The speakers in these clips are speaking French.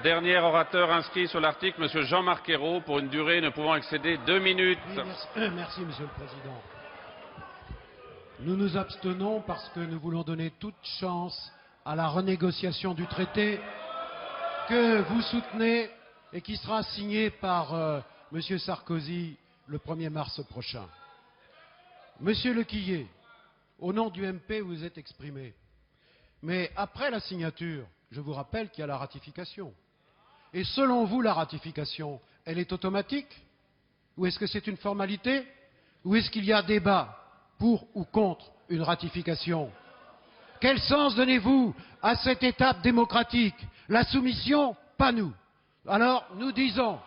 Dernier orateur inscrit sur l'article, M. Jean-Marc Ayrault, pour une durée ne pouvant excéder 2 minutes. Oui, merci, Monsieur le Président. Nous nous abstenons parce que nous voulons donner toute chance à la renégociation du traité que vous soutenez et qui sera signé par M. Sarkozy le 1er mars prochain. Monsieur Lequillet, au nom du MP, vous êtes exprimé. Mais après la signature, je vous rappelle qu'il y a la ratification. Et selon vous, la ratification, elle est automatique? Ou est-ce que c'est une formalité? Ou est-ce qu'il y a débat pour ou contre une ratification? Quel sens donnez-vous à cette étape démocratique? La soumission, pas nous. Alors, nous disons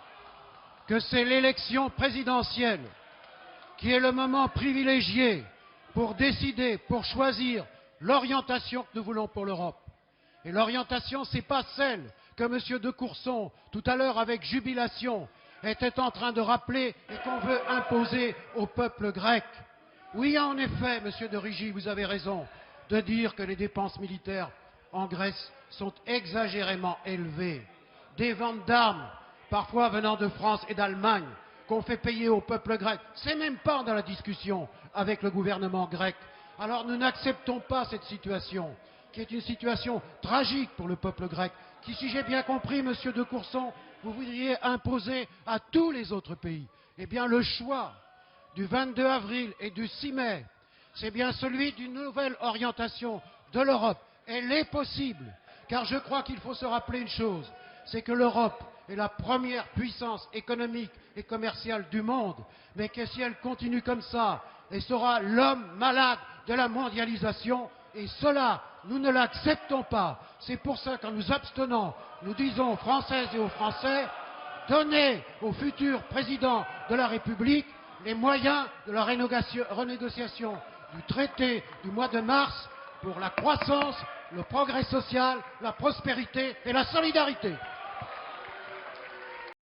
que c'est l'élection présidentielle qui est le moment privilégié pour décider, pour choisir l'orientation que nous voulons pour l'Europe. Et l'orientation, ce n'est pas celle que M. de Courson, tout à l'heure avec jubilation, était en train de rappeler et qu'on veut imposer au peuple grec. Oui, en effet, M. de Rugy, vous avez raison de dire que les dépenses militaires en Grèce sont exagérément élevées. Des ventes d'armes, parfois venant de France et d'Allemagne, qu'on fait payer au peuple grec. C'est même pas dans la discussion avec le gouvernement grec. Alors nous n'acceptons pas cette situation, qui est une situation tragique pour le peuple grec, qui, si j'ai bien compris, Monsieur de Courson, vous voudriez imposer à tous les autres pays. Eh bien, le choix du 22 avril et du 6 mai, c'est bien celui d'une nouvelle orientation de l'Europe. Elle est possible, car je crois qu'il faut se rappeler une chose, c'est que l'Europe est la première puissance économique et commerciale du monde, mais que si elle continue comme ça, elle sera l'homme malade de la mondialisation, et cela, nous ne l'acceptons pas. C'est pour ça qu'en nous abstenant, nous disons aux Françaises et aux Français, donnez au futur président de la République les moyens de la renégociation du traité du mois de mars pour la croissance, le progrès social, la prospérité et la solidarité.